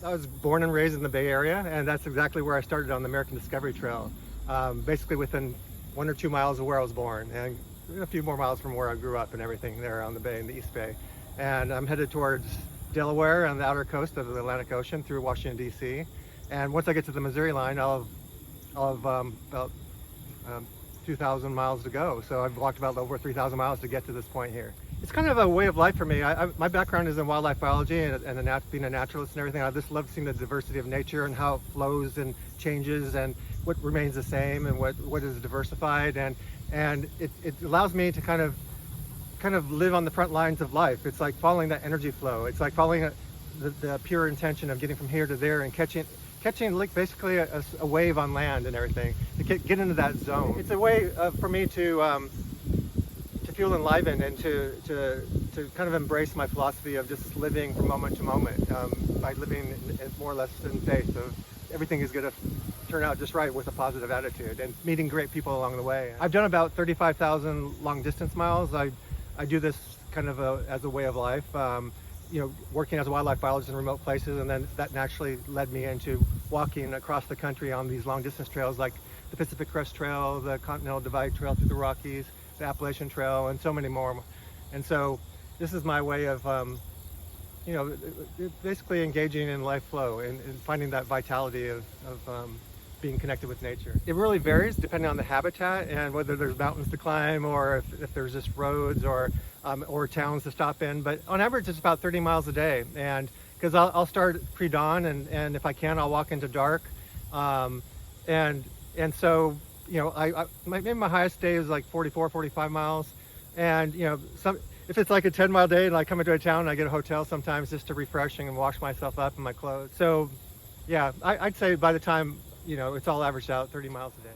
I was born and raised in the Bay Area, and that's exactly where I started on the American Discovery Trail. Basically within 1 or 2 miles of where I was born, and a few more miles from where I grew up and everything there on the bay, in the East Bay. And I'm headed towards Delaware on the outer coast of the Atlantic Ocean through Washington, D.C. And once I get to the Missouri line, I'll have about 2,000 miles to go. So I've walked about over 3,000 miles to get to this point here. It's kind of a way of life for me. My background is in wildlife biology and being a naturalist and everything. I just love seeing the diversity of nature and how it flows and changes and what remains the same and what is diversified. And it allows me to kind of live on the front lines of life. It's like following that energy flow. It's like following the pure intention of getting from here to there and catching like basically a wave on land and everything, to get into that zone. It's a way for me to feel enlivened and to kind of embrace my philosophy of just living from moment to moment, by living more or less in faith of everything is going to turn out just right with a positive attitude, and meeting great people along the way. I've done about 35,000 long distance miles. I do this kind of as a way of life, working as a wildlife biologist in remote places, and then that naturally led me into walking across the country on these long distance trails like the Pacific Crest Trail, the Continental Divide Trail through the Rockies, the Appalachian Trail, and so many more. And so this is my way of basically engaging in life flow and finding that vitality of being connected with nature. It really varies depending on the habitat and whether there's mountains to climb or if there's just roads or towns to stop in. But on average, it's about 30 miles a day. And because I'll start pre-dawn, and if I can, I'll walk into dark. And so, maybe my highest day is like 44, 45 miles. And, if it's like a 10-mile day and I come into a town and I get a hotel sometimes just to refreshing and wash myself up in my clothes. So, yeah, I'd say by the time, it's all averaged out 30 miles a day.